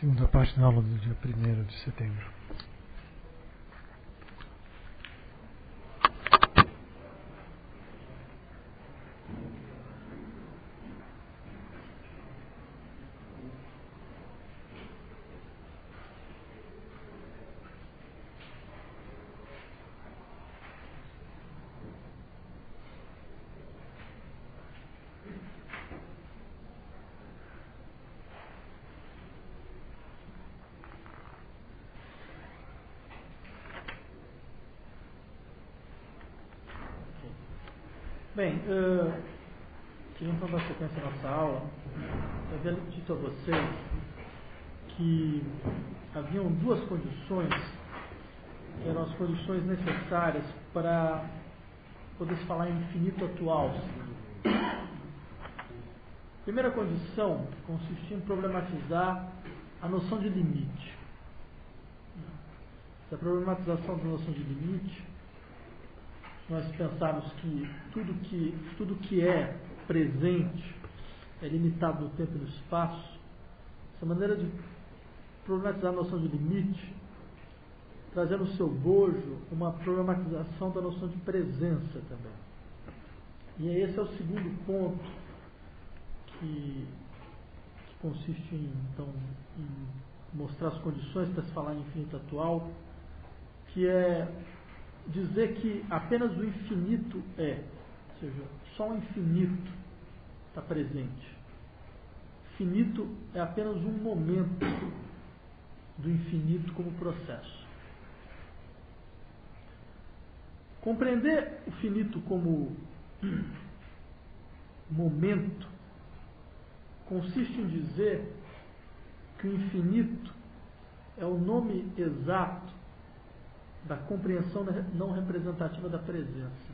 Segunda parte da aula do dia 1º de setembro. Bem, queria então dar sequência à nossa aula. Eu havia dito a vocês que haviam duas condições, que eram as condições necessárias para poder se falar em infinito atual. A primeira condição consistia em problematizar a noção de limite. A problematização da noção de limite, nós pensarmos que tudo que é presente é limitado no tempo e no espaço, essa maneira de problematizar a noção de limite, trazer no seu bojo uma problematização da noção de presença também. E esse é o segundo ponto que consiste em mostrar as condições para se falar em infinito atual, que é dizer que apenas o infinito ou seja, só o infinito está presente. Finito é apenas um momento do infinito como processo. Compreender o finito como momento consiste em dizer que o infinito é o nome exato da compreensão não representativa da presença.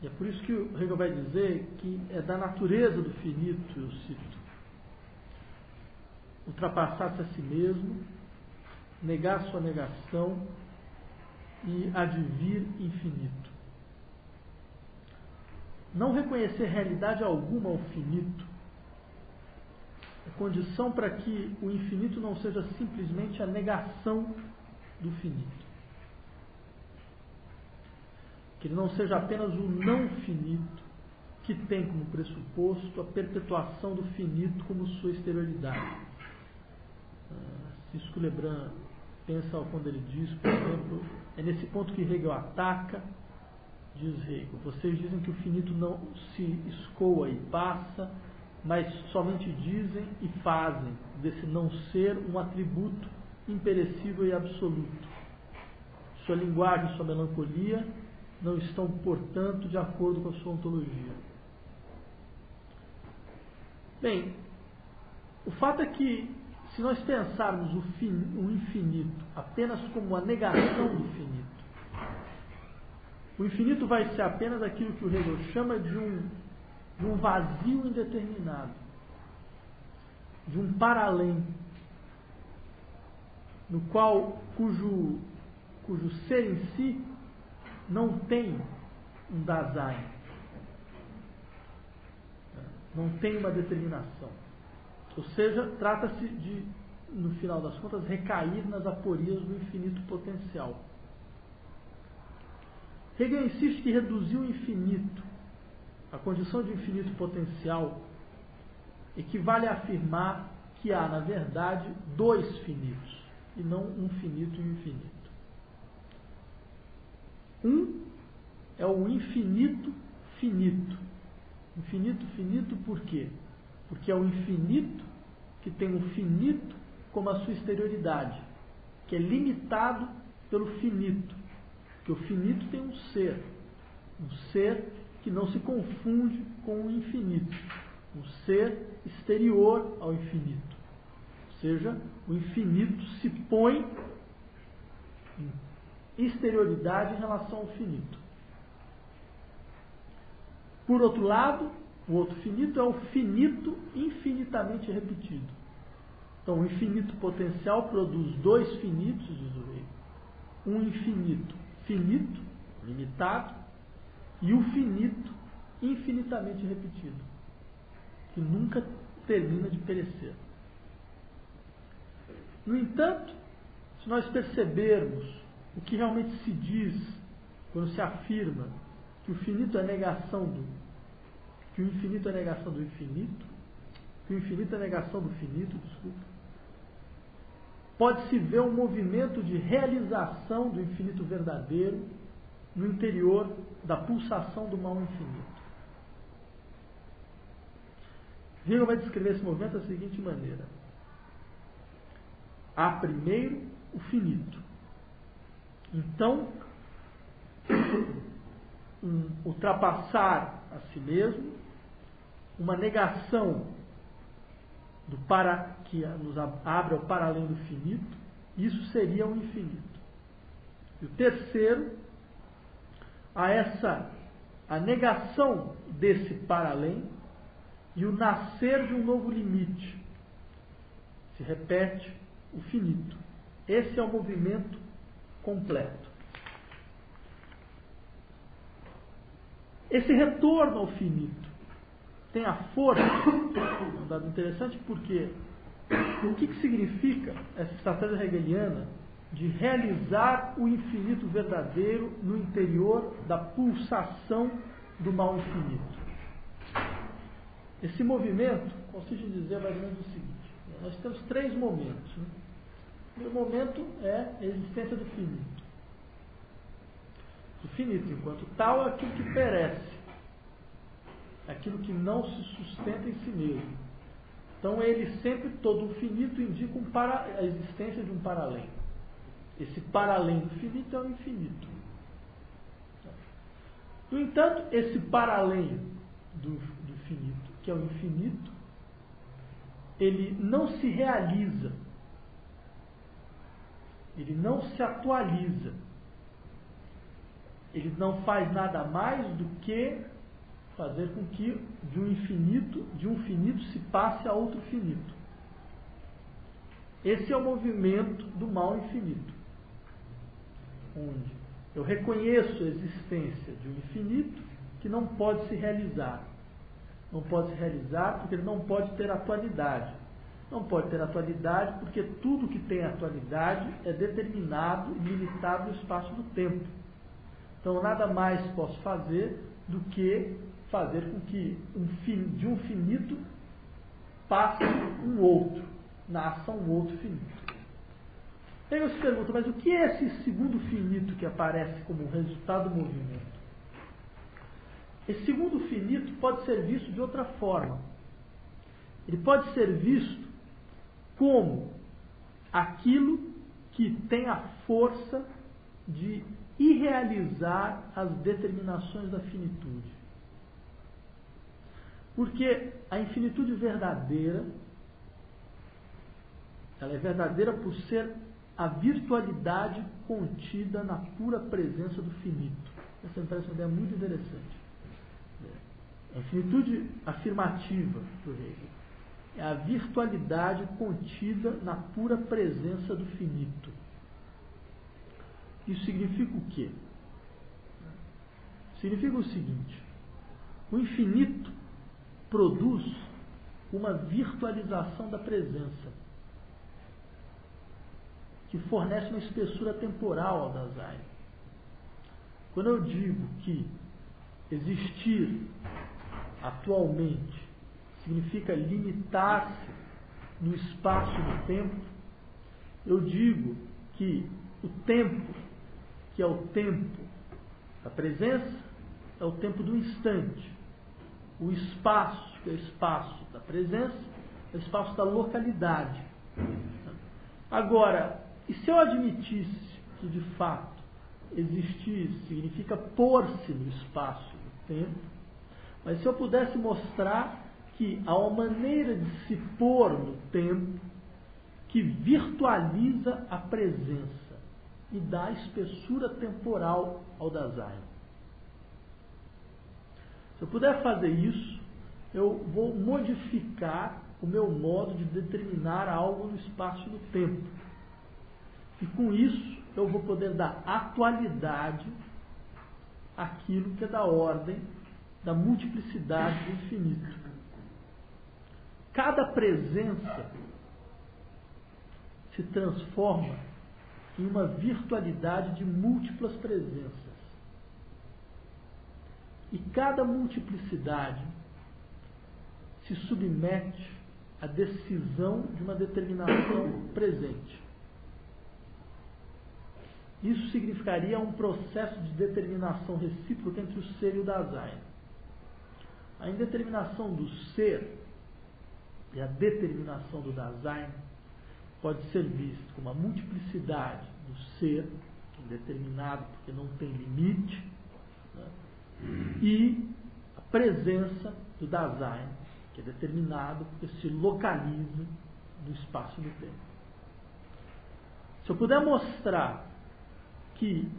E é por isso que o Hegel vai dizer que é da natureza do finito, eu cito, ultrapassar-se a si mesmo, negar sua negação e advir infinito. Não reconhecer realidade alguma ao finito é condição para que o infinito não seja simplesmente a negação do finito. Que ele não seja apenas o não finito, que tem como pressuposto a perpetuação do finito como sua exterioridade. Isso que o Lebrun pensa quando ele diz, por exemplo, é nesse ponto que Hegel ataca, diz Hegel, vocês dizem que o finito não se escoa e passa, mas somente dizem e fazem desse não ser um atributo imperecível e absoluto. Sua linguagem e sua melancolia não estão, portanto, de acordo com a sua ontologia. Bem, o fato é que, se nós pensarmos o infinito apenas como a negação do finito, o infinito vai ser apenas aquilo que o Hegel chama de um vazio indeterminado, de um para-além, no qual cujo ser em si não tem um Dasein, não tem uma determinação. Ou seja, trata-se de, no final das contas, recair nas aporias do infinito potencial. Hegel insiste que reduzir o infinito, a condição de infinito potencial, equivale a afirmar que há, na verdade, dois finitos, e não um finito e um infinito. Um é o infinito finito. Infinito finito por quê? Porque é o infinito que tem o finito como a sua exterioridade, que é limitado pelo finito. Porque o finito tem um ser que não se confunde com o infinito, um ser exterior ao infinito. Ou seja, o infinito se põe em exterioridade em relação ao finito. Por outro lado, o outro finito é o finito infinitamente repetido. Então, o infinito potencial produz dois finitos, diz o Hegel. Um infinito finito, limitado, e o finito infinitamente repetido, que nunca termina de perecer. No entanto, se nós percebermos o que realmente se diz quando se afirma que o infinito é negação que o infinito é negação do infinito, que o infinito é negação do finito, pode-se ver um movimento de realização do infinito verdadeiro no interior da pulsação do mal infinito. Hegel vai descrever esse movimento da seguinte maneira: há primeiro o finito, então ultrapassar a si mesmo, uma negação que nos abre ao para além do finito, isso seria o infinito. E o terceiro, a negação desse para além e o nascer de um novo limite. Se repete o finito. Esse é o movimento completo. Esse retorno ao finito tem a força, um dado interessante, porque o que significa essa estratégia hegeliana de realizar o infinito verdadeiro no interior da pulsação do mal infinito? Esse movimento consiste em dizer mais ou menos o seguinte: nós temos três momentos. Né? O primeiro momento é a existência do finito. O finito, enquanto tal, é aquilo que perece, aquilo que não se sustenta em si mesmo. Então, ele sempre, todo o finito, indica a existência de um para-além. Esse para-além do finito é o infinito. No entanto, esse para-além do finito, que é o infinito, ele não se realiza, ele não se atualiza, ele não faz nada mais do que fazer com que de um finito se passe a outro finito. Esse é o movimento do mal infinito, onde eu reconheço a existência de um infinito que não pode se realizar. Não pode se realizar porque ele não pode ter atualidade. Não pode ter atualidade porque tudo que tem atualidade é determinado e limitado no espaço do tempo. Então, nada mais posso fazer do que fazer com que de um finito passe um outro, nasça um outro finito. Aí eu se pergunto, mas o que é esse segundo finito que aparece como resultado do movimento? Esse segundo finito pode ser visto de outra forma. Ele pode ser visto como aquilo que tem a força de irrealizar as determinações da finitude. Porque a infinitude verdadeira, ela é verdadeira por ser a virtualidade contida na pura presença do finito. Essa me parece uma ideia muito interessante. A infinitude afirmativa do Hegel é a virtualidade contida na pura presença do finito. Isso significa o quê? Significa o seguinte: o infinito produz uma virtualização da presença, que fornece uma espessura temporal ao Dasein. Quando eu digo que existir atualmente significa limitar-se no espaço e no tempo, eu digo que o tempo, que é o tempo da presença, é o tempo do instante. O espaço, que é o espaço da presença, é o espaço da localidade. Agora, e se eu admitisse que de fato existir significa pôr-se no espaço e no tempo, mas se eu pudesse mostrar que há uma maneira de se pôr no tempo que virtualiza a presença e dá espessura temporal ao Dasein. Se eu puder fazer isso, eu vou modificar o meu modo de determinar algo no espaço e no tempo. E com isso, eu vou poder dar atualidade àquilo que é da ordem da multiplicidade do infinito. cada presença se transforma em uma virtualidade de múltiplas presenças. E cada multiplicidade se submete à decisão de uma determinação presente. Isso significaria um processo de determinação recíproca entre o ser e o Dasein. A indeterminação do ser e a determinação do Dasein pode ser vista como a multiplicidade do ser, indeterminado porque não tem limite, né? E a presença do Dasein, que é determinado porque se localiza no espaço e no tempo. Se eu puder mostrar que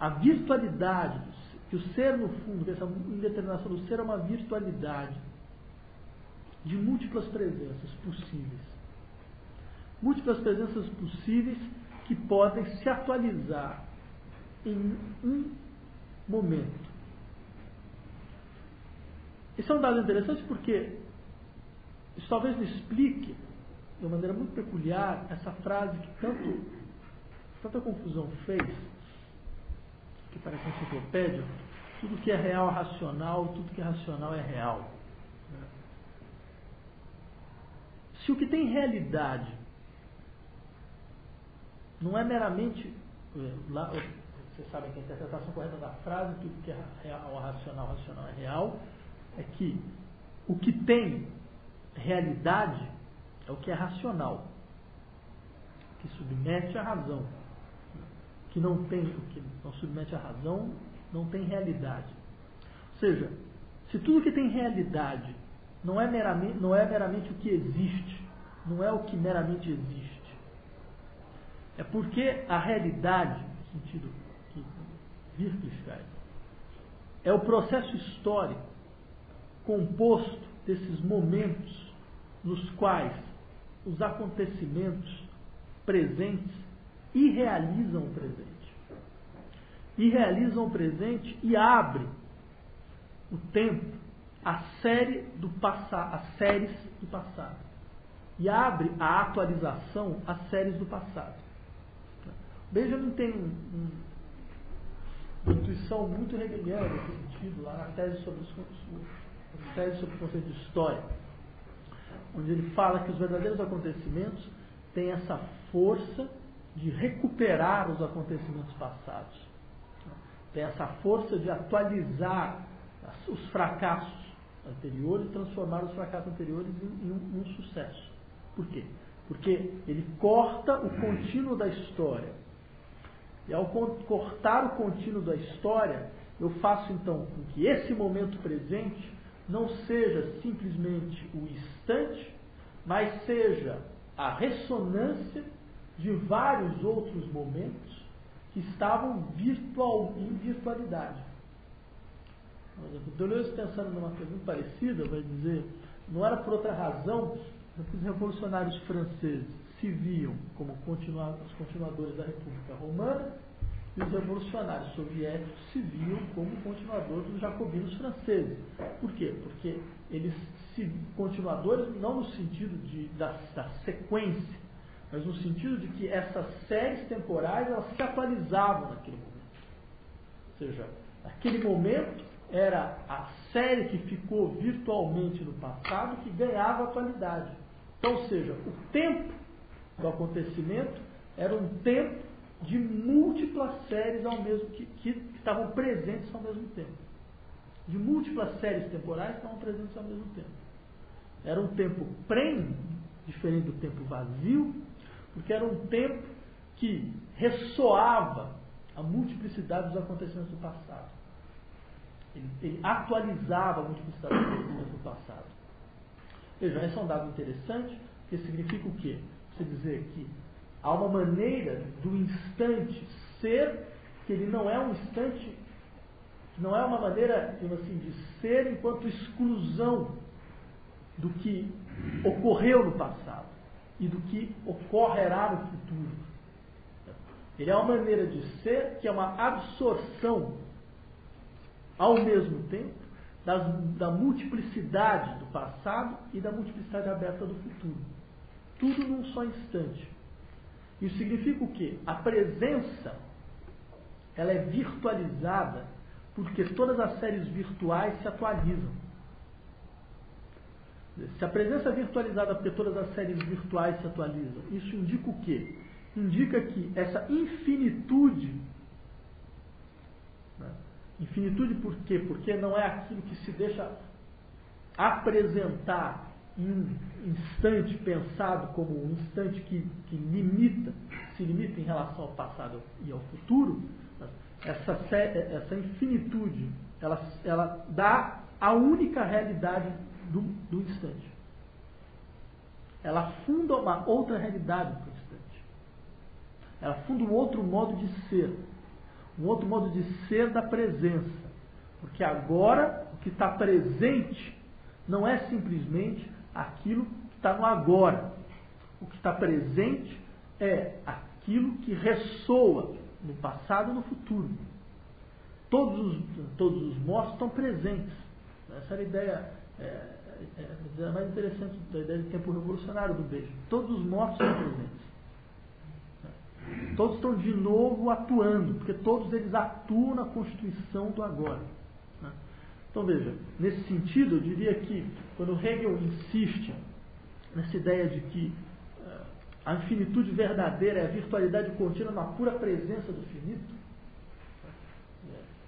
a virtualidade, que o ser no fundo, que essa indeterminação do ser é uma virtualidade de múltiplas presenças possíveis. Múltiplas presenças possíveis que podem se atualizar em um momento. Esse é um dado interessante porque isso talvez me explique, de uma maneira muito peculiar, essa frase que tanta confusão fez, que parece uma enciclopédia: tudo que é real é racional, tudo que é racional é real. Se o que tem realidade não é meramente, lá, vocês sabem que a interpretação correta da frase, tudo que é real é racional, racional é real, é que o que tem realidade é o que é racional, que submete à razão. O que não submete à razão não tem realidade. Ou seja, se tudo que tem realidade não é meramente o que existe, não é o que meramente existe, é porque a realidade, no sentido que Wittgenstein, é o processo histórico composto desses momentos nos quais os acontecimentos presentes irrealizam o presente. Irrealizam o presente e abrem o tempo às séries do passado. E abre a atualização às séries do passado. Benjamin tem uma intuição muito hegeliana nesse sentido, lá na tese sobre o conceito de história, onde ele fala que os verdadeiros acontecimentos têm essa força de recuperar os acontecimentos passados. Tem essa força de atualizar os fracassos anteriores e transformar os fracassos anteriores em um sucesso. Por quê? Porque ele corta o contínuo da história. E ao cortar o contínuo da história, eu faço então com que esse momento presente não seja simplesmente o instante, mas seja a ressonância de vários outros momentos que estavam em virtualidade. Por exemplo, Deleuze, pensando numa coisa muito parecida, vai dizer: não era por outra razão que os revolucionários franceses se viam como os continuadores da República Romana e os revolucionários soviéticos se viam como continuadores dos jacobinos franceses. Por quê? Porque eles continuadores não no sentido da sequência, mas no sentido de que essas séries temporais elas se atualizavam naquele momento. Ou seja, naquele momento era a série que ficou virtualmente no passado que ganhava atualidade. Então, ou seja, o tempo do acontecimento era um tempo de múltiplas séries que estavam presentes ao mesmo tempo. De múltiplas séries temporais que estavam presentes ao mesmo tempo. Era um tempo prenhe, diferente do tempo vazio, porque era um tempo que ressoava a multiplicidade dos acontecimentos do passado. Ele atualizava a multiplicidade dos acontecimentos do passado. Vejam, esse é um dado interessante, porque significa o quê? Você dizer que há uma maneira do instante ser, que ele não é um instante, não é uma maneira, digamos assim, de ser enquanto exclusão do que ocorreu no passado e do que ocorrerá no futuro. Ele é uma maneira de ser que é uma absorção ao mesmo tempo da multiplicidade do passado e da multiplicidade aberta do futuro. Tudo num só instante. Isso significa o quê? A presença, ela é virtualizada porque todas as séries virtuais se atualizam. Se a presença é virtualizada porque todas as séries virtuais se atualizam, isso indica o quê? Indica que essa infinitude, né? Infinitude por quê? Porque não é aquilo que se deixa apresentar em um instante pensado como um instante que se limita em relação ao passado e ao futuro. Essa infinitude, ela dá a única realidade do instante. Ela funda uma outra realidade para o instante. Ela funda um outro modo de ser. Um outro modo de ser da presença. Porque agora, o que está presente não é simplesmente aquilo que está no agora. O que está presente é aquilo que ressoa no passado e no futuro. Todos os mortos estão presentes. Essa era a ideia, a ideia mais interessante da ideia de tempo revolucionário do beijo. Todos os mortos estão presentes. Todos estão de novo atuando, porque todos eles atuam na constituição do agora. Então veja, nesse sentido, eu diria que quando Hegel insiste nessa ideia de que a infinitude verdadeira é a virtualidade contínua na pura presença do finito,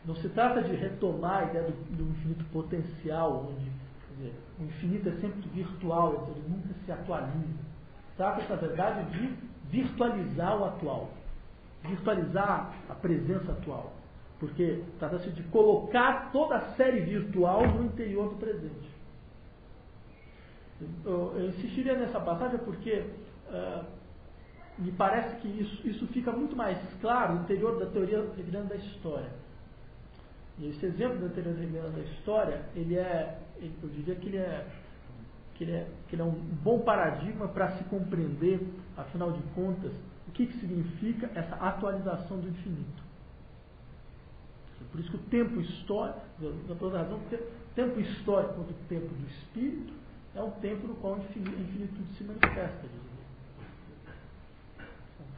não se trata de retomar a ideia do infinito potencial, onde o infinito é sempre virtual, então ele nunca se atualiza. Trata-se, na verdade, de virtualizar o atual, virtualizar a presença atual, porque trata-se de colocar toda a série virtual no interior do presente. Eu insistiria nessa passagem porque me parece que isso fica muito mais claro no interior da teoria hegeliana da história. E esse exemplo da teoria hegeliana da história, eu diria que ele é um bom paradigma para se compreender, afinal de contas, o que significa essa atualização do infinito. Por isso que o tempo histórico, por toda razão, o tempo histórico quanto o tempo do espírito é um tempo no qual a infinitude se manifesta.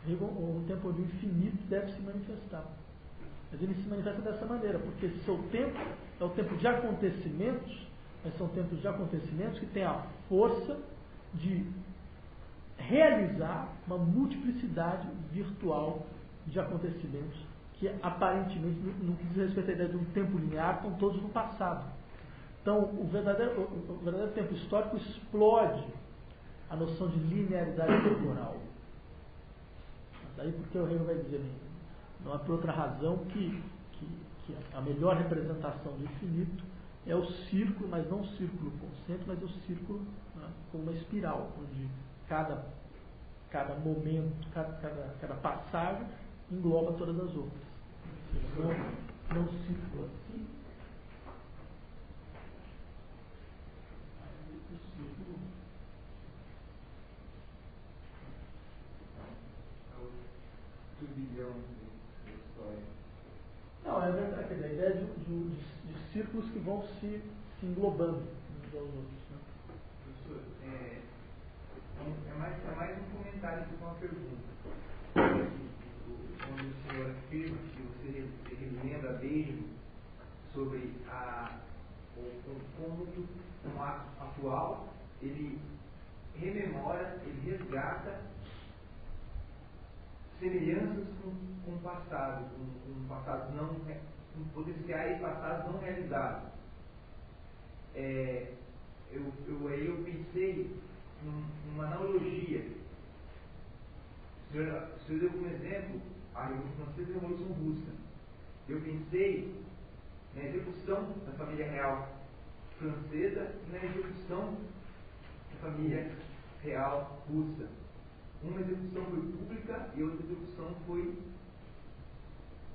O tempo do infinito deve se manifestar. Mas ele se manifesta dessa maneira, porque seu tempo é o tempo de acontecimentos, mas são tempos de acontecimentos que têm a força de realizar uma multiplicidade virtual de acontecimentos que aparentemente, no que diz respeito à ideia de um tempo linear, estão todos no passado. Então, o verdadeiro tempo histórico explode a noção de linearidade temporal. Daí porque o Hegel vai dizer, não é por outra razão que a melhor representação do infinito é o círculo, mas não o círculo concêntrico, mas o círculo, né, como uma espiral, onde cada momento, cada passagem engloba todas as outras. Não círculo assim. Não, é verdade, a ideia de círculos que vão se englobando uns aos outros. Né? Professor, é mais um comentário do que uma pergunta. Quando o senhor afirma que você relembra bem sobre como um ato atual, ele rememora, ele resgata semelhanças com o passado, com passados não, com potenciais passados não realizados. Eu pensei numa analogia. O senhor deu como exemplo a Revolução Francesa e a Revolução Russa. Eu pensei na execução da família real francesa e na execução da família real russa. Uma execução foi pública e outra execução foi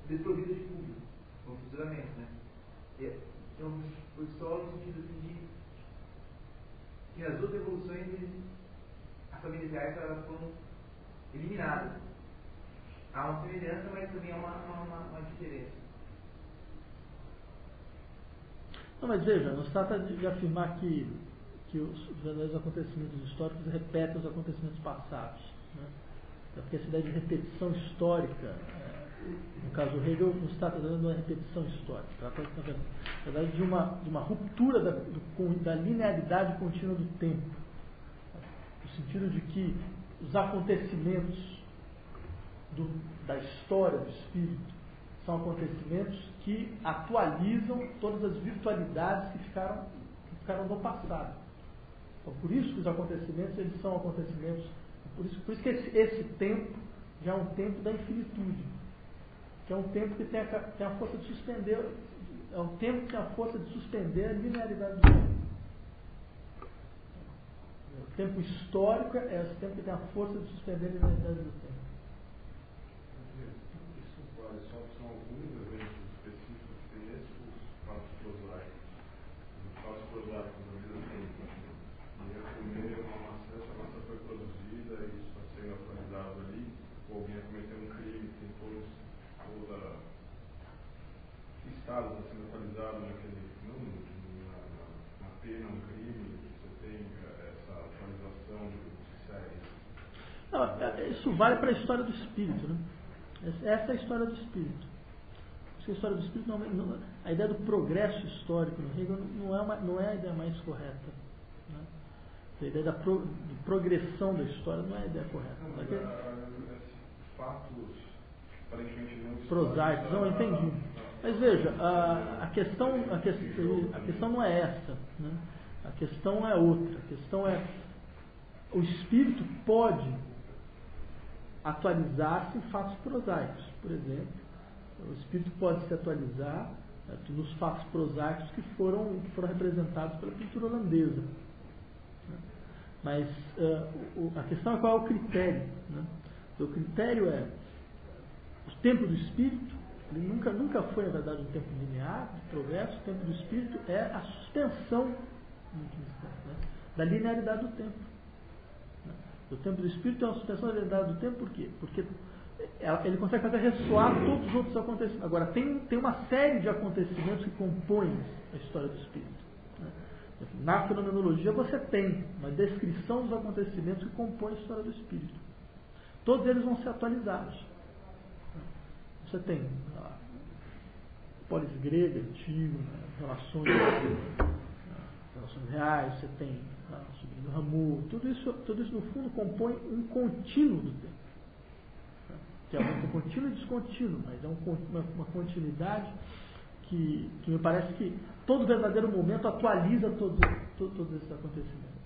desprovida de público, com futuramento, né? Então, foi só no sentido assim de que nas outras revoluções as famílias reais elas foram eliminadas. Há uma semelhança, mas também há uma diferença. Não, mas veja, não se trata de afirmar que os verdadeiros acontecimentos históricos repetem os acontecimentos passados. Né? Porque essa ideia de repetição histórica, no caso do Hegel, não se trata de uma repetição histórica, trata, na verdade, de uma ruptura da linearidade contínua do tempo, no sentido de que os acontecimentos da história do espírito são acontecimentos que atualizam todas as virtualidades que ficaram no passado. Então, por isso que os acontecimentos, eles são acontecimentos, por isso que esse tempo já é um tempo da infinitude, que é um tempo que tem a força de suspender, é um tempo que tem a força de suspender a linearidade do tempo. O tempo histórico é esse tempo que tem a força de suspender a linearidade do tempo. São alguns eventos específicos que tem esses fatos prosaicos. Os fatos prosaicos da vida tem. E a comer uma maçã, essa maçã foi produzida e está sendo atualizado ali, ou alguém cometeu um crime, tem toda estado está sendo atualizado naquele, não na pena, um crime, você tem essa atualização de séries. Não, isso vale para a história do espírito, né? Essa é a história do espírito. A história do espírito a ideia do progresso histórico no Hegel não é a ideia mais correta. Né? A ideia da progressão da história não é a ideia correta. Fatos aparentemente não prosaicos, não, entendi. Mas veja, a questão não é essa. Né? A questão é outra. A questão é o espírito pode atualizar-se em fatos prosaicos. Por exemplo, o espírito pode se atualizar nos fatos prosaicos que foram representados pela pintura holandesa. Mas a questão é qual é o critério. Né? O critério é o tempo do espírito. Ele nunca foi, na verdade, um tempo linear de progresso. O tempo do espírito é a suspensão, né, da linearidade do tempo. O tempo do espírito é uma suspensão da linearidade do tempo, por quê? Porque ele consegue fazer ressoar todos os outros acontecimentos. Agora, tem uma série de acontecimentos que compõem a história do espírito. Né? Na fenomenologia você tem uma descrição dos acontecimentos que compõem a história do espírito. Todos eles vão ser atualizados. Você tem polis grega, antigo, relações reais, você tem subindo Ramu, tudo isso no fundo compõe um contínuo do tempo. Que é um contínuo e descontínuo, mas é uma continuidade que me parece que todo verdadeiro momento atualiza todos esses acontecimentos.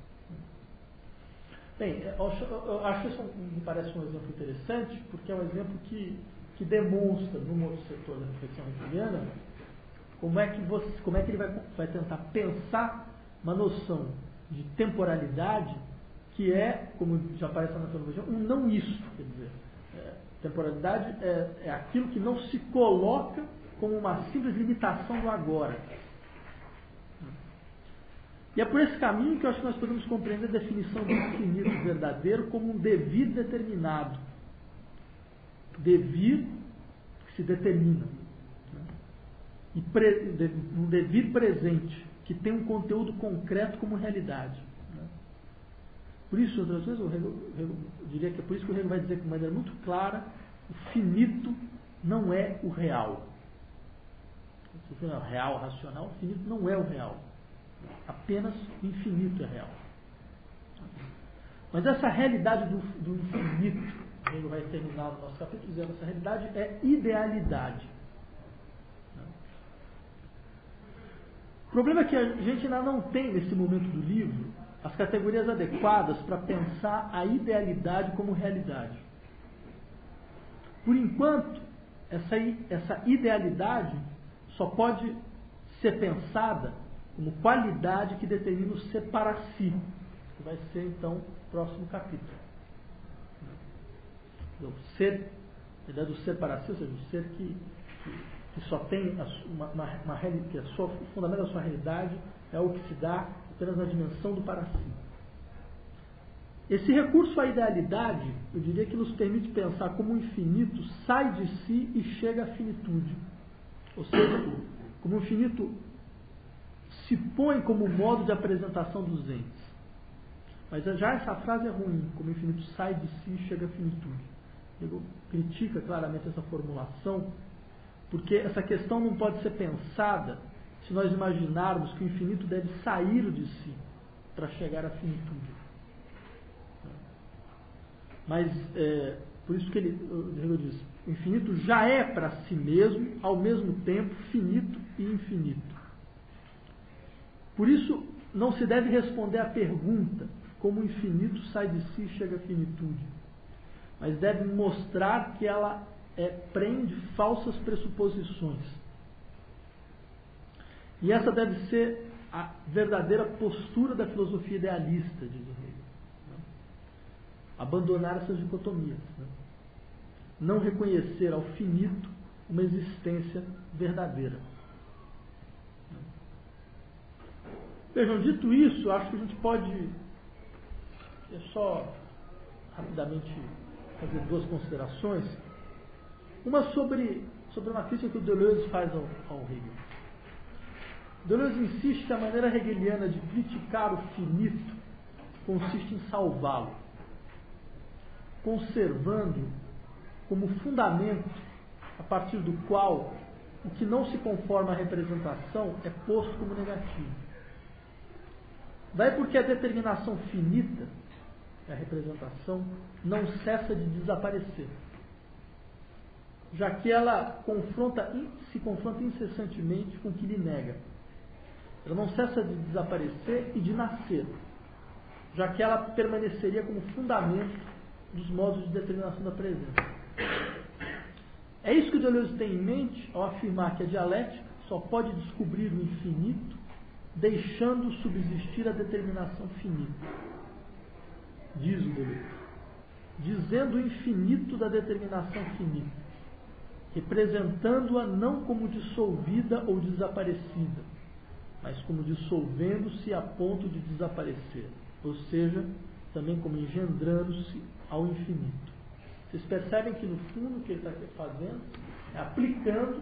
Bem, eu acho isso me parece um exemplo interessante, porque é um exemplo que demonstra, num outro setor da reflexão hegeliana, como é que ele vai tentar pensar uma noção de temporalidade que é, como já aparece na fenomenologia, um não isto. Quer dizer, temporalidade é aquilo que não se coloca como uma simples limitação do agora. E é por esse caminho que eu acho que nós podemos compreender a definição do infinito verdadeiro como um devir determinado. Devir que se determina. E um devir presente, que tem um conteúdo concreto como realidade. Por isso, outras vezes, eu diria que é por isso que o Hegel vai dizer de maneira muito clara: o finito não é o real. Se for real, racional, o finito não é o real. Apenas o infinito é real. Mas essa realidade do infinito, o Hegel vai terminar o nosso capítulo dizendo: essa realidade é idealidade. O problema é que a gente ainda não tem, nesse momento do livro, as categorias adequadas para pensar a idealidade como realidade. Por enquanto, essa idealidade só pode ser pensada como qualidade que determina o ser para si, que vai ser, então, o próximo capítulo. O ser, a ideia do ser para si, ou seja, o ser que só tem que o fundamento da sua realidade é o que se dá apenas na dimensão do para si. Esse recurso à idealidade, eu diria que nos permite pensar como o infinito sai de si e chega à finitude. Ou seja, como o infinito se põe como modo de apresentação dos entes. Mas já essa frase é ruim, como o infinito sai de si e chega à finitude. Ele critica claramente essa formulação, porque essa questão não pode ser pensada se nós imaginarmos que o infinito deve sair de si para chegar à finitude. Mas, por isso que ele diz, o infinito já é para si mesmo, ao mesmo tempo, finito e infinito. Por isso, não se deve responder à pergunta como o infinito sai de si e chega à finitude, mas deve mostrar que ela prende falsas pressuposições. E essa deve ser a verdadeira postura da filosofia idealista, diz o Hegel. Abandonar essas dicotomias. Não reconhecer ao finito uma existência verdadeira. Vejam, dito isso, acho que a gente pode só rapidamente fazer duas considerações. Uma sobre uma crítica que o Deleuze faz ao Hegel. Deleuze insiste que a maneira hegeliana de criticar o finito consiste em salvá-lo, conservando como fundamento a partir do qual o que não se conforma à representação é posto como negativo. Daí porque a determinação finita, a representação, não cessa de desaparecer, já que ela se confronta incessantemente com o que lhe nega. Ela não cessa de desaparecer e de nascer, já que ela permaneceria como fundamento dos modos de determinação da presença. É isso que o Deleuze tem em mente ao afirmar que a dialética só pode descobrir o infinito deixando subsistir a determinação finita. Diz o Deleuze, dizendo o infinito da determinação finita, representando-a não como dissolvida ou desaparecida, mas como dissolvendo-se a ponto de desaparecer, ou seja, também como engendrando-se ao infinito. Vocês percebem que, no fundo, o que ele está fazendo é aplicando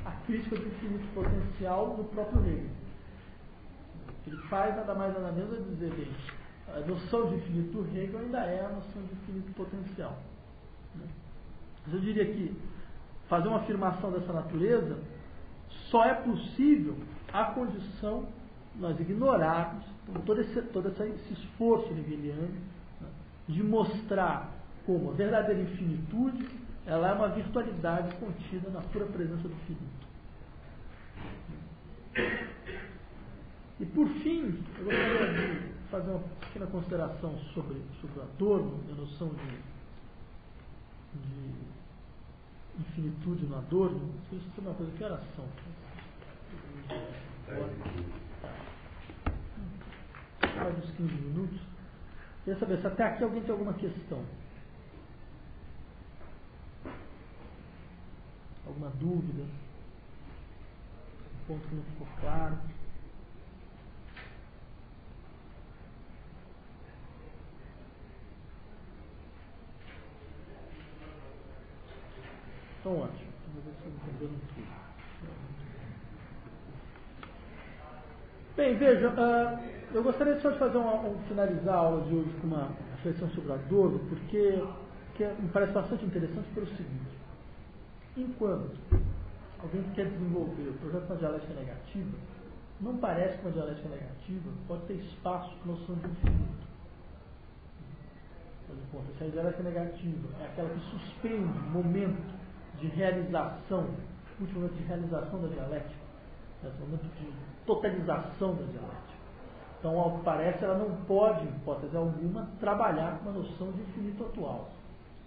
a crítica do infinito potencial no próprio Hegel. O que ele faz, nada mais nada menos, é dizer, bem, a noção de infinito do Hegel ainda é a noção de infinito potencial. Mas eu diria que fazer uma afirmação dessa natureza só é possível à condição de nós ignorarmos todo esse esforço hegeliano, né, de mostrar como a verdadeira infinitude ela é uma virtualidade contida na pura presença do finito. E por fim, eu gostaria de fazer uma pequena consideração sobre o Adorno, a noção de infinitude no Adorno. Isso é uma coisa, que horas são? Mais uns 15 minutos. Queria saber se até aqui alguém tem alguma questão. Alguma dúvida? Um ponto que não ficou claro? Então, ótimo. Vamos ver se eu estou entendendo tudo. Bem, veja, eu gostaria só de fazer finalizar a aula de hoje com uma reflexão sobre Adorno, porque me parece bastante interessante pelo seguinte: enquanto alguém que quer desenvolver o projeto da dialética negativa, não parece que uma dialética negativa pode ter espaço para a noção de infinito. Se a dialética negativa é aquela que suspende o momento de realização, o último momento de realização da dialética, esse momento de totalização da dialética. Então, ao que parece, ela não pode, em hipótese alguma, trabalhar com uma noção de infinito atual.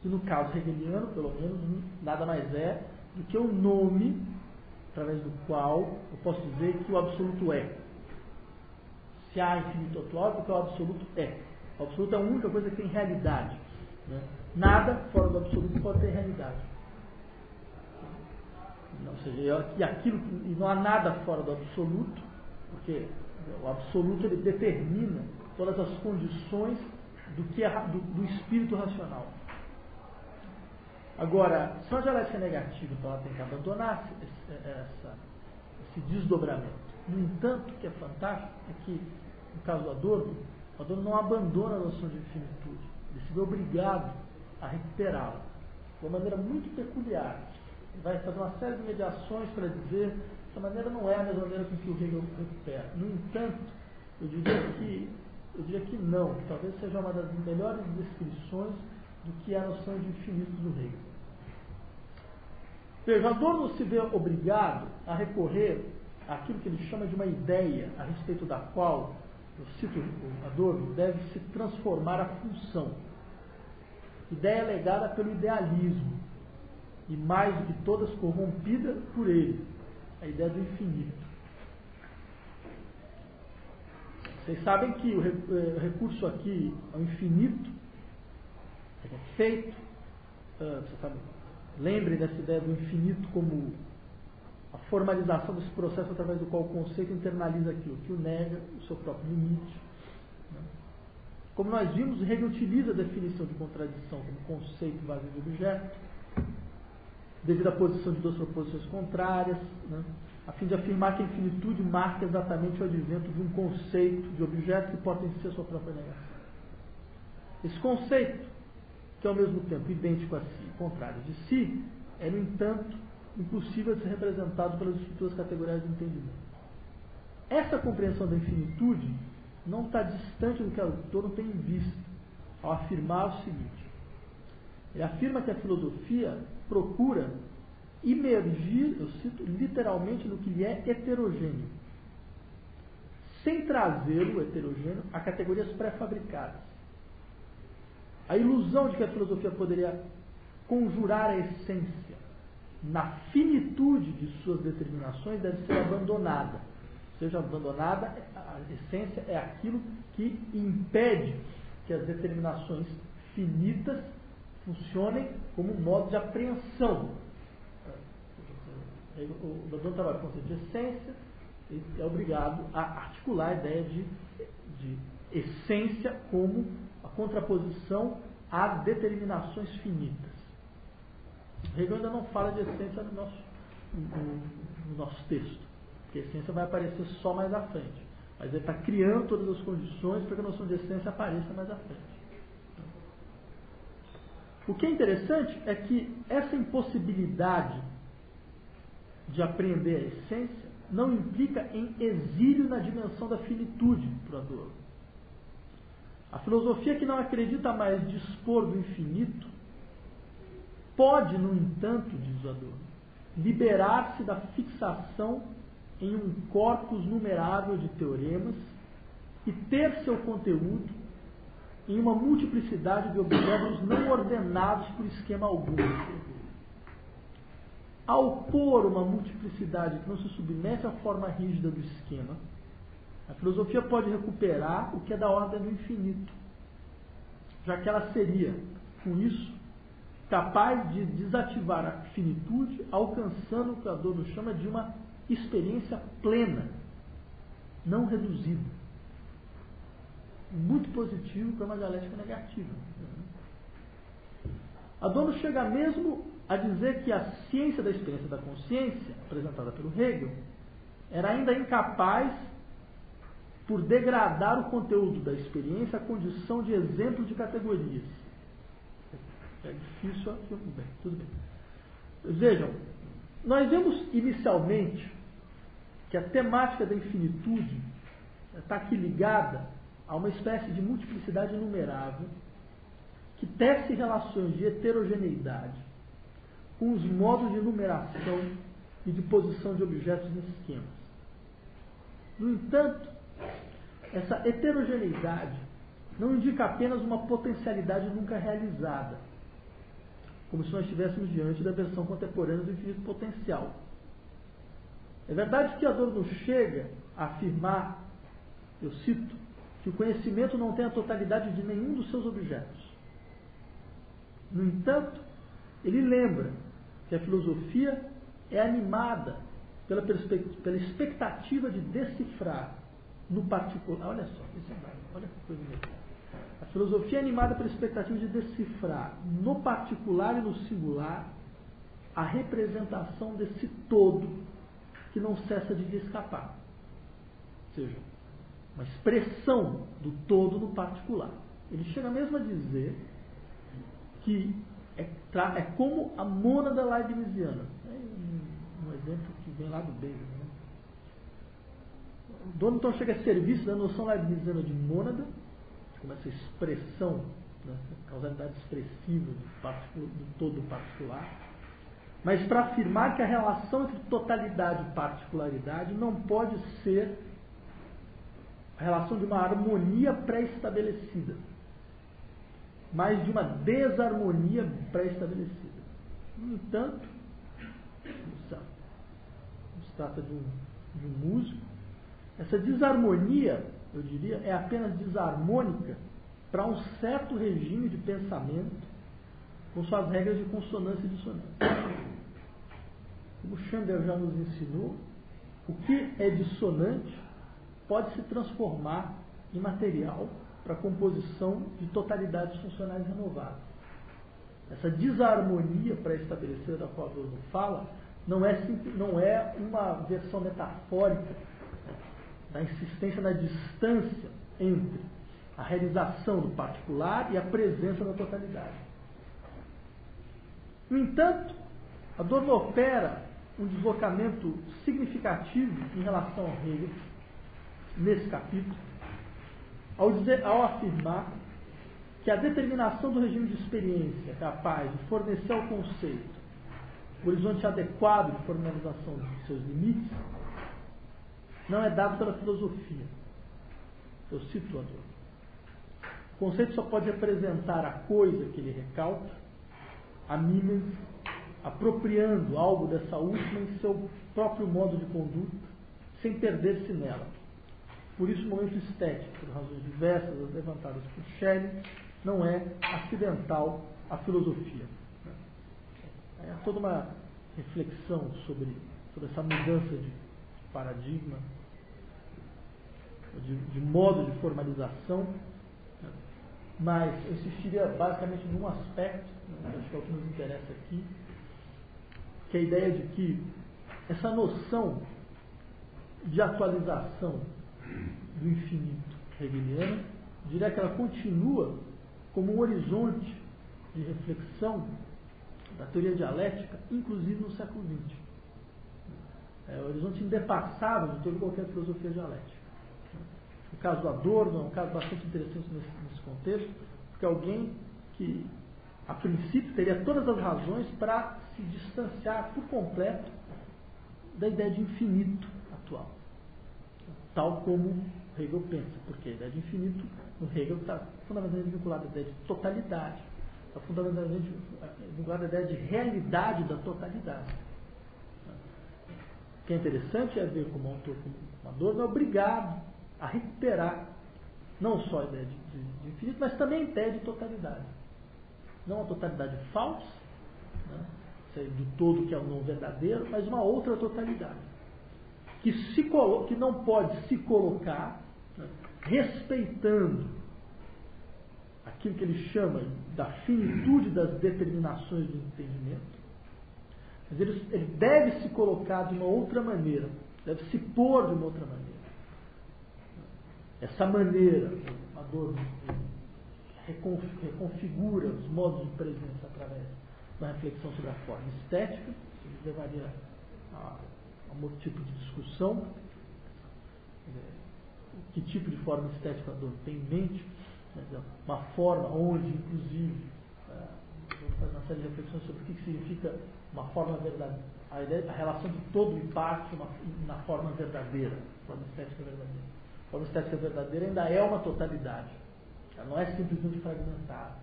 E no caso hegeliano, pelo menos, nada mais é do que o nome através do qual eu posso dizer que o absoluto é. Se há infinito atual, é porque o absoluto é. O absoluto é a única coisa que tem realidade. Né? Nada fora do absoluto pode ter realidade. Ou seja, e não há nada fora do absoluto, porque o absoluto ele determina todas as condições do espírito racional. Agora, se uma dialética negativa, então ela tem que abandonar esse desdobramento. No entanto, o que é fantástico é que, no caso do Adorno, o Adorno não abandona a noção de infinitude. Ele se vê obrigado a recuperá-la de uma maneira muito peculiar. Ele vai fazer uma série de mediações para dizer que essa maneira não é a mesma maneira com que o Hegel recupera. No entanto, eu diria que não, que talvez seja uma das melhores descrições do que é a noção de infinito do Hegel. Veja, Adorno se vê obrigado a recorrer àquilo que ele chama de uma ideia, a respeito da qual, eu cito o Adorno, deve se transformar a função. Ideia legada pelo idealismo, e mais do que todas corrompida por ele, a ideia do infinito. Vocês sabem que o recurso aqui ao infinito é feito, lembrem dessa ideia do infinito como a formalização desse processo através do qual o conceito internaliza aquilo que o nega, o seu próprio limite. Como nós vimos, Hegel utiliza a definição de contradição como conceito vazio de objeto, devido à posição de duas proposições contrárias, a fim de afirmar que a infinitude marca exatamente o advento de um conceito de objeto que pode ser a sua própria negação. Esse conceito, que é ao mesmo tempo idêntico a si e contrário de si, é, no entanto, impossível de ser representado pelas estruturas categoriais do entendimento. Essa compreensão da infinitude não está distante do que o autor tem em vista ao afirmar o seguinte: ele afirma que a filosofia procura imergir, eu cito literalmente, no que lhe é heterogêneo, sem trazer o heterogêneo a categorias pré-fabricadas. A ilusão de que a filosofia poderia conjurar a essência na finitude de suas determinações deve ser abandonada. Ou seja, abandonada, a essência é aquilo que impede que as determinações finitas funcionem como modo de apreensão. O Adorno trabalha com o conceito de essência e é obrigado a articular a ideia de essência como a contraposição às determinações finitas. Hegel ainda não fala de essência no nosso texto, porque a essência vai aparecer só mais à frente. Mas ele está criando todas as condições para que a noção de essência apareça mais à frente. O que é interessante é que essa impossibilidade de apreender a essência não implica em exílio na dimensão da finitude para o Adorno. A filosofia que não acredita mais dispor do infinito pode, no entanto, diz o Adorno, liberar-se da fixação em um corpus numerável de teoremas e ter seu conteúdo em uma multiplicidade de objetos não ordenados por esquema algum. Ao pôr uma multiplicidade que não se submete à forma rígida do esquema, a filosofia pode recuperar o que é da ordem do infinito, já que ela seria, com isso, capaz de desativar a finitude, alcançando o que Adorno chama de uma experiência plena, não reduzida. Muito positivo para uma dialética negativa. Adorno chega mesmo a dizer que a ciência da experiência da consciência, apresentada pelo Hegel, era ainda incapaz, por degradar o conteúdo da experiência à condição de exemplo de categorias. É difícil aqui, tudo bem. Vejam, nós vemos inicialmente que a temática da infinitude está aqui ligada a uma espécie de multiplicidade inumerável que tece relações de heterogeneidade com os modos de numeração e de posição de objetos nesses esquemas. No entanto, essa heterogeneidade não indica apenas uma potencialidade nunca realizada, como se nós estivéssemos diante da versão contemporânea do infinito potencial. É verdade que Adorno chega a afirmar, eu cito, que o conhecimento não tem a totalidade de nenhum dos seus objetos. No entanto, ele lembra que a filosofia é animada pela expectativa de decifrar no particular. Olha só, olha que coisa legal. A filosofia é animada pela expectativa de decifrar no particular e no singular a representação desse todo que não cessa de lhe escapar. seja, uma expressão do todo no particular. Ele chega mesmo a dizer que é como a mônada leibniziana. É um exemplo que vem lá do Bacon. Né? O Dono então chega a serviço da noção leibniziana de mônada, como essa expressão, né, essa causalidade expressiva do todo particular, mas para afirmar que a relação entre totalidade e particularidade não pode ser a relação de uma harmonia pré-estabelecida, mas de uma desarmonia pré-estabelecida. No entanto, se trata de um músico, essa desarmonia, eu diria, é apenas desarmônica para um certo regime de pensamento com suas regras de consonância e dissonância. Como Chamberlain já nos ensinou, o que é dissonante pode se transformar em material para a composição de totalidades funcionais renovadas. Essa desarmonia pré-estabelecida da qual Adorno fala não é uma versão metafórica da insistência na distância entre a realização do particular e a presença da totalidade. No entanto, Adorno opera um deslocamento significativo em relação ao Hegel, nesse capítulo, ao afirmar que a determinação do regime de experiência capaz de fornecer ao conceito o horizonte adequado de formalização de seus limites não é dado pela filosofia. Eu cito o Adorno. O conceito só pode representar a coisa que ele recalca, a mimes, apropriando algo dessa última em seu próprio modo de conduta, sem perder-se nela. Por isso, o momento estético, por razões diversas, as levantadas por Schelling, não é acidental à filosofia. É toda uma reflexão sobre essa mudança de paradigma, de modo de formalização, mas eu insistiria basicamente num aspecto, acho que é o que nos interessa aqui, que é a ideia de que essa noção de atualização do infinito hegeliano, diria que ela continua como um horizonte de reflexão da teoria dialética, inclusive no século XX. É um horizonte indepassável de toda qualquer filosofia dialética. O caso do Adorno é um caso bastante interessante nesse contexto, porque é alguém que, a princípio, teria todas as razões para se distanciar por completo da ideia de infinito atual, tal como Hegel pensa, porque a ideia de infinito no Hegel está fundamentalmente vinculada à ideia de totalidade, está fundamentalmente vinculada à ideia de realidade da totalidade. O que é interessante é ver como o autor, como Adorno, é obrigado a recuperar não só a ideia de infinito, mas também a ideia de totalidade. Não a totalidade falsa, né, do todo que é o não verdadeiro, mas uma outra totalidade, que não pode se colocar, né, respeitando aquilo que ele chama da finitude das determinações do entendimento, mas ele deve se colocar de uma outra maneira, deve se pôr de uma outra maneira. Essa maneira, Adorno reconfigura os modos de presença através da reflexão sobre a forma estética, isso levaria a um outro tipo de discussão. Que tipo de forma estética Adorno tem em mente? Uma forma onde, inclusive, vamos fazer uma série de reflexões sobre o que significa uma forma verdadeira, a relação de todo e parte na forma verdadeira, forma estética verdadeira. A forma estética verdadeira ainda é uma totalidade. Ela não é simplesmente fragmentada.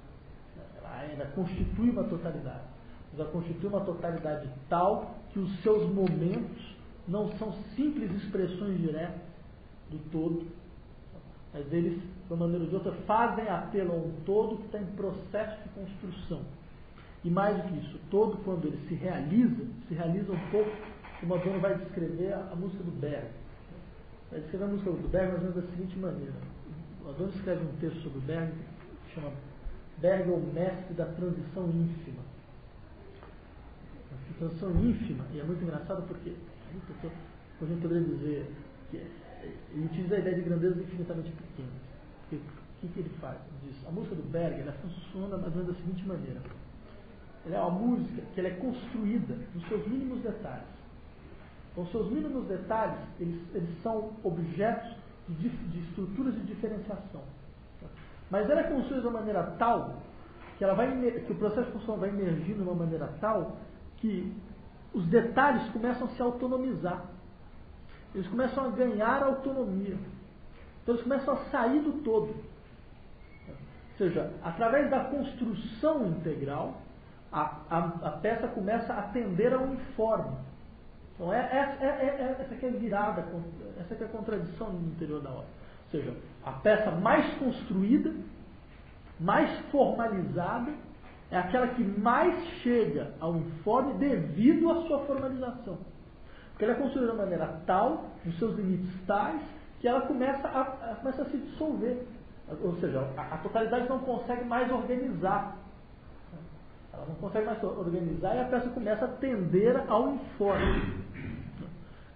Ela ainda constitui uma totalidade. Mas ela constitui uma totalidade tal que os seus momentos não são simples expressões diretas do todo, mas eles, de uma maneira ou de outra, fazem apelo a um todo que está em processo de construção. E mais do que isso, o todo, quando ele se realiza um pouco, como Adorno vai descrever a música do Berg. Vai descrever a música do Berg mais ou menos da seguinte maneira. O Adorno escreve um texto sobre o Berg que chama Berg é o mestre da transição ínfima. A transição ínfima, e é muito engraçado porque a gente poderia dizer que ele utiliza a ideia de grandezas infinitamente pequenas. O que ele faz? Ele diz, a música do Berger ela funciona mais ou menos da seguinte maneira. Ela é uma música que ela é construída nos seus mínimos detalhes. Então, os seus mínimos detalhes, eles são objetos de estruturas de diferenciação. Mas ela é construída de uma maneira tal que o processo de construção vai emergir de uma maneira tal que os detalhes começam a se autonomizar. Eles começam a ganhar autonomia. Então eles começam a sair do todo. Ou seja, através da construção integral, a peça começa a tender ao uniforme. Então essa que é a virada, essa que é a contradição no interior da obra. Ou seja, a peça mais construída, mais formalizada, é aquela que mais chega ao uniforme devido à sua formalização. Porque ela é construída de uma maneira tal, nos seus limites tais, que ela começa a se dissolver. Ou seja, a totalidade não consegue mais organizar. Ela não consegue mais organizar e a peça começa a tender ao uniforme.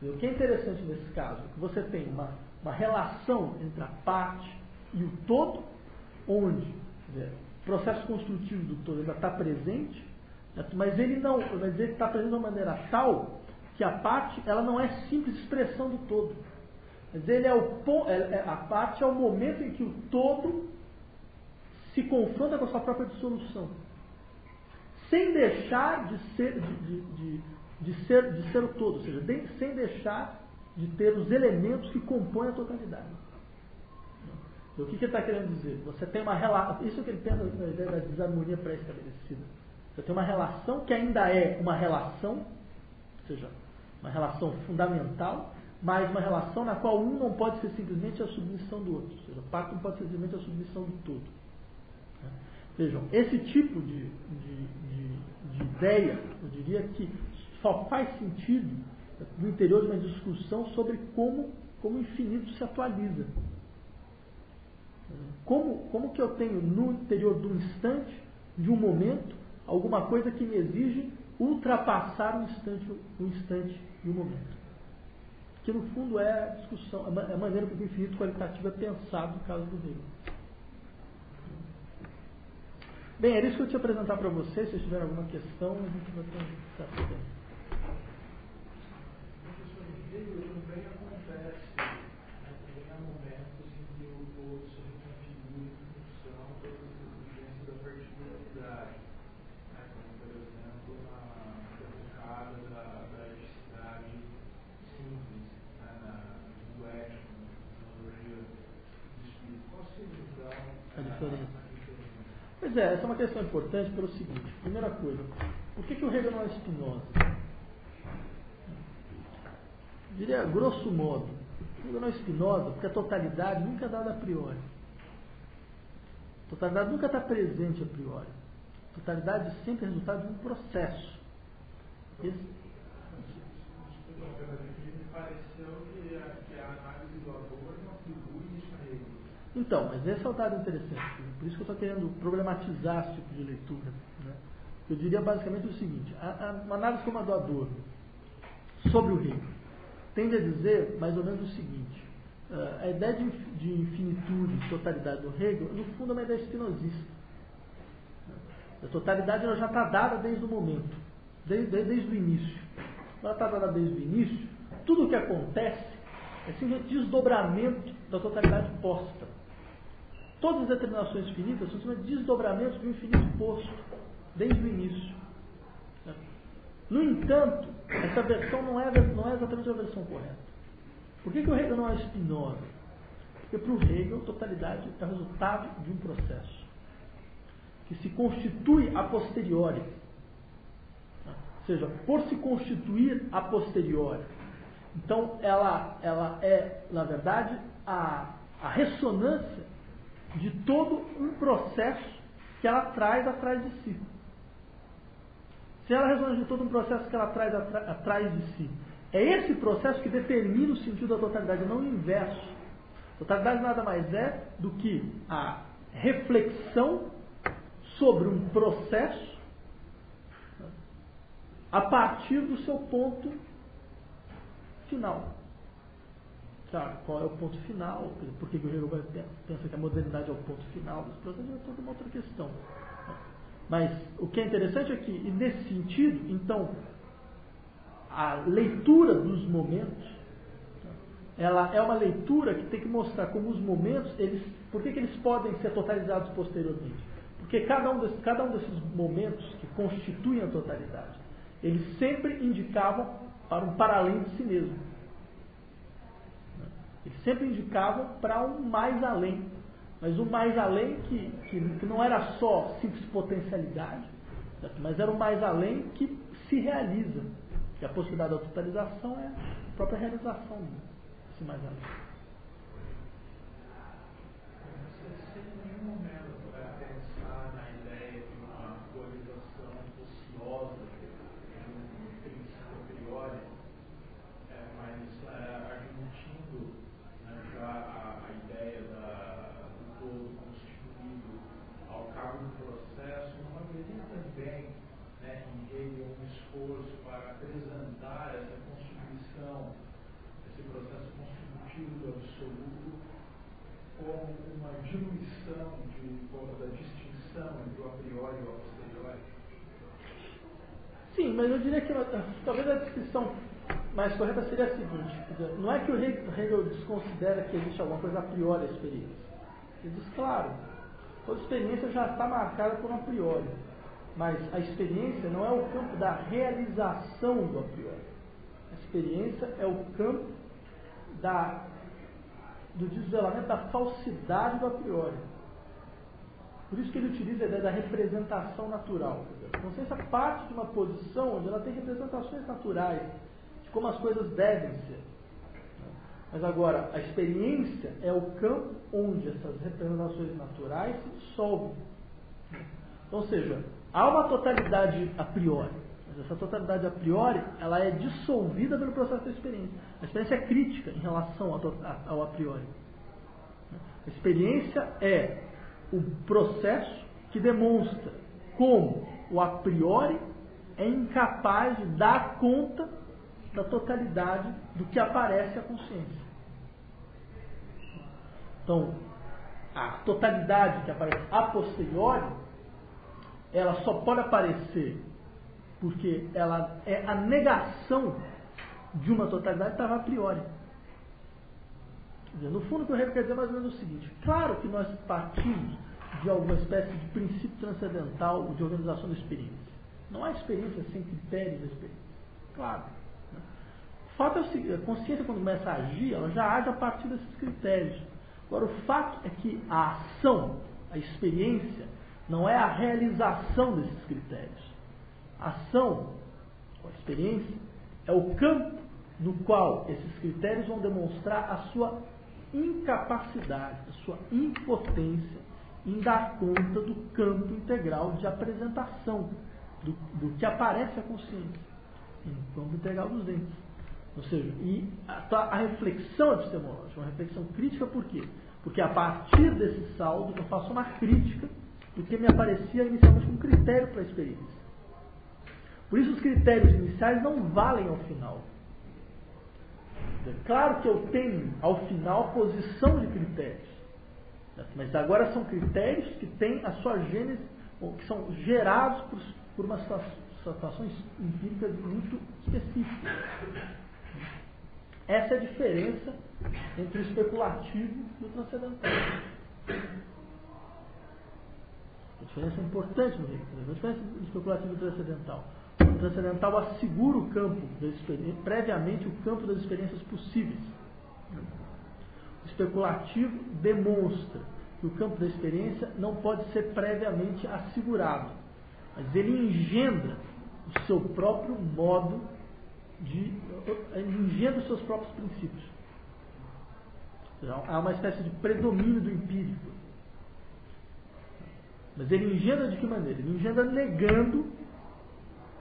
E o que é interessante nesse caso é que você tem uma relação entre a parte e o todo, onde o processo construtivo do todo ainda está presente, mas ele está presente de uma maneira tal que a parte ela não é simples expressão do todo. Mas a parte é o momento em que o todo se confronta com a sua própria dissolução, sem deixar de ser o todo, ou seja, sem deixar de ter os elementos que compõem a totalidade. Então, o que ele está querendo dizer? Você tem uma relação, isso é o que ele pensa na ideia da desarmonia pré-estabelecida. Você tem uma relação que ainda é uma relação, ou seja, uma relação fundamental, mas uma relação na qual um não pode ser simplesmente a submissão do outro. Ou seja, a parte não pode ser simplesmente a submissão do todo. Vejam, esse tipo de ideia, eu diria que só faz sentido no interior de uma discussão sobre como o infinito se atualiza. Como que eu tenho no interior de um instante, de um momento, alguma coisa que me exige ultrapassar um instante e um momento. Que no fundo é a discussão, é a maneira como o infinito qualitativo é pensado no caso do Hegel. Bem, era isso que eu tinha que apresentar para vocês. Se vocês tiverem alguma questão, a gente vai estar sabendo. Professor, o Hegel também acontece, também há momentos em que o todo se reconfigura em função das exigências da particularidade. Como, por exemplo, na derrocada da eticidade simples, do ético, na analogia do espírito. Qual seria, A diferença? Pois é, essa é uma questão importante pelo seguinte. Primeira coisa, por que o Hegel não é Spinoza? Eu diria, grosso modo, o Hegel não é Spinoza porque a totalidade nunca é dada a priori. A totalidade nunca está presente a priori. A totalidade sempre é resultado de um processo. Me pareceu que a análise do autor não atribui isso a Hegel. Então, mas esse é o dado interessante. Por isso que eu estou querendo problematizar esse tipo de leitura. Né? Eu diria basicamente o seguinte: uma análise como a do Adorno sobre o Hegel tende a dizer mais ou menos o seguinte: a ideia de infinitude, de totalidade do Hegel, no fundo é uma ideia espinosista. A totalidade ela já está dada desde o momento, desde o início. Ela está dada desde o início. Tudo o que acontece é simplesmente desdobramento da totalidade posta. Todas as determinações finitas são simplesmente desdobramentos de um infinito posto, desde o início. No entanto, essa versão não é exatamente a versão correta. Por que o Hegel não é Spinoza? Porque para o Hegel, a totalidade é resultado de um processo que se constitui a posteriori. Ou seja, por se constituir a posteriori. Então, ela é, na verdade, a ressonância de todo um processo que ela traz atrás de si. Se ela é a ressonância de todo um processo que ela traz atrás de si, é esse processo que determina o sentido da totalidade, não o inverso. A totalidade nada mais é do que a reflexão sobre um processo a partir do seu ponto final. Sabe, qual é o ponto final? Por que o Hegel pensa que a modernidade é o ponto final desse processo? É toda uma outra questão. Mas o que é interessante é que, nesse sentido, então, a leitura dos momentos, ela é uma leitura que tem que mostrar como os momentos, por que eles podem ser totalizados posteriormente? Porque cada um desses momentos que constituem a totalidade, eles sempre indicavam para um para-além de si mesmo. Eles sempre indicavam para um mais além. Mas um mais além que não era só simples potencialidade, certo? Mas era um mais além que se realiza. E a possibilidade da totalização é a própria realização desse mais além. Você em nenhum momento vai pensar na ideia de uma dualização ociosa de um princípio a priori, mas admitindo já a ideia do todo constituído ao cabo do processo, não haveria também em Hegel um esforço para apresentar essa constituição, esse processo constitutivo do absoluto, como uma diluição da distinção entre o a priori e o a posteriori? Sim, mas eu diria que talvez a descrição mais correta seria a seguinte: não é que o Hegel desconsidera que existe alguma coisa a priori a experiência. Ele diz, claro, toda experiência já está marcada por um a priori, mas a experiência não é o campo da realização do a priori. A experiência é o campo do desvelamento da falsidade do a priori. Por isso que ele utiliza a ideia da representação natural. A consciência parte de uma posição onde ela tem representações naturais de como as coisas devem ser. Mas agora, a experiência é o campo onde essas representações naturais se dissolvem. Então, ou seja, há uma totalidade a priori, mas essa totalidade a priori ela é dissolvida pelo processo da experiência. A experiência é crítica em relação ao a priori. A experiência é o processo que demonstra como o a priori é incapaz de dar conta da totalidade do que aparece à consciência. Então, a totalidade que aparece a posteriori, ela só pode aparecer porque ela é a negação de uma totalidade que estava a priori. No fundo, o que eu quero dizer mais ou menos o seguinte: claro que nós partimos de alguma espécie de princípio transcendental de organização da experiência. Não há experiência sem critérios da experiência. Claro. O fato é o seguinte: a consciência, quando começa a agir, ela já age a partir desses critérios. Agora, o fato é que a ação, a experiência, não é a realização desses critérios. A ação, a experiência, é o campo no qual esses critérios vão demonstrar a sua incapacidade, a sua impotência em dar conta do campo integral de apresentação do que aparece à consciência, no campo integral dos entes. Ou seja, a reflexão epistemológica, uma reflexão crítica, por quê? Porque a partir desse saldo eu faço uma crítica do que me aparecia inicialmente como critério para a experiência. Por isso os critérios iniciais não valem ao final. É claro que eu tenho ao final posição de critérios, mas agora são critérios que têm a sua gênese, ou que são gerados por umas situações empíricas muito específicas. Essa é a diferença entre o especulativo e o transcendental. A diferença é importante no Hegel. A diferença entre o especulativo e o transcendental. O transcendental assegura o campo da experiência, previamente o campo das experiências possíveis. O especulativo demonstra que o campo da experiência não pode ser previamente assegurado, mas ele engendra o seu próprio modo engendra os seus próprios princípios. Há uma espécie de predomínio do empírico. Mas ele engendra de que maneira? Ele engendra negando,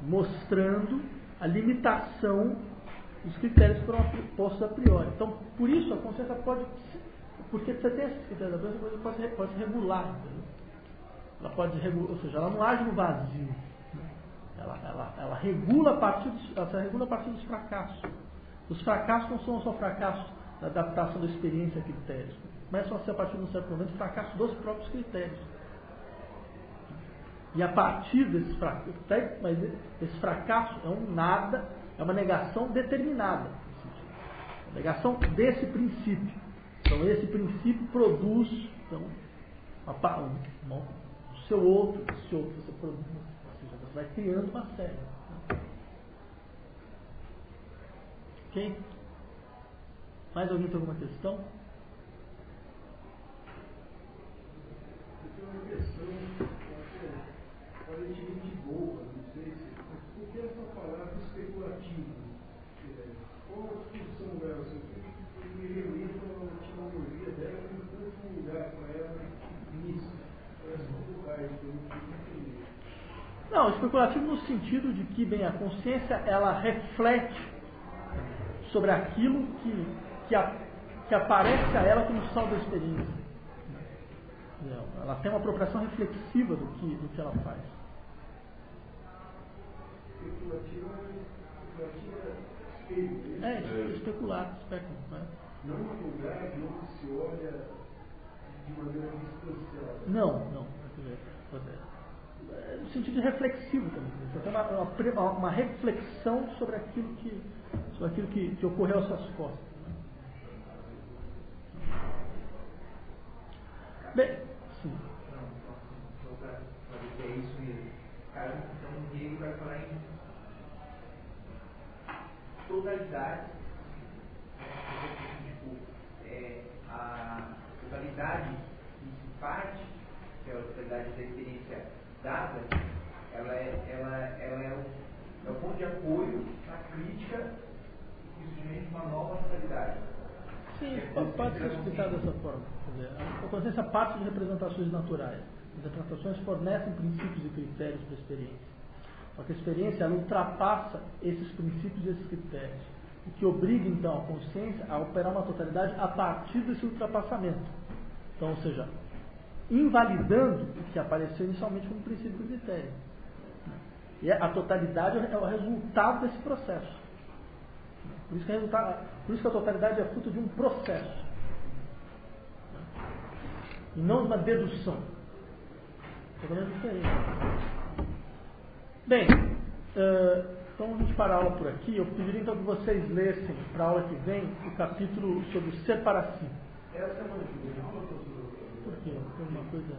mostrando a limitação dos critérios que foram postos a priori. Então, por isso, a consciência pode... Porque você tem esses critérios, a consciência pode se regular. Entendeu? Ela pode regular, ou seja, ela não age no vazio. Ela regula a partir dos fracassos. Os fracassos não são só fracassos da adaptação da experiência a critérios. Começam a ser, a partir de um certo momento, fracasso dos próprios critérios. E a partir desses fracassos, mas esse fracasso é um nada, é uma negação determinada. A negação desse princípio. Então, esse princípio produz então, o seu outro, esse outro você produz, ou seja, você vai criando uma série. Ok? Mais alguém tem alguma questão? Eu tenho uma questão, aparentemente boa, não sei se. Por que essa palavra especulativo? Qual a discussão dela? Eu me reuni com a etimologia dela em tanto lugar para ela nisso. Parece um lugar que eu não entendi. Não, especulativo no sentido de que, bem, a consciência ela reflete sobre aquilo que aparece a ela como saldo da experiência. Ela tem uma apropriação reflexiva do que ela faz. Especular, né? Não um lugar de onde se olha de maneira distanciada. Não. No sentido reflexivo também. Você tem uma reflexão sobre aquilo que ocorreu às suas costas. Bem, sim. Não, para dizer que é isso mesmo. Cara, então ele vai falar em totalidade, a totalidade de parte, que é a totalidade da experiência dada, ela é o ponto de apoio na crítica e o surgimento de uma nova totalidade. Sim, pode ser explicado dessa forma. Quer dizer, a consciência parte de representações naturais. As representações fornecem princípios e critérios para a experiência. Só que a experiência ela ultrapassa esses princípios e esses critérios. O que obriga, então, a consciência a operar uma totalidade a partir desse ultrapassamento. Então, ou seja, invalidando o que apareceu inicialmente como princípio e critério. E a totalidade é o resultado desse processo. Por isso que a totalidade é fruto de um processo. E não de uma dedução. Totalmente diferente. Bem, então a gente para a aula por aqui. Eu pediria então que vocês lessem para a aula que vem o capítulo sobre ser para si. Essa é uma ajuda. Por quê? Tem uma coisa.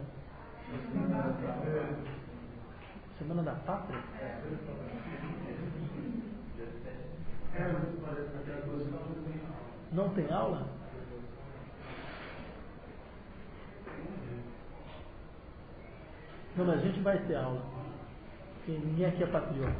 Semana da Pátria? Não tem aula? Não, mas a gente vai ter aula. Porque ninguém aqui é patriota.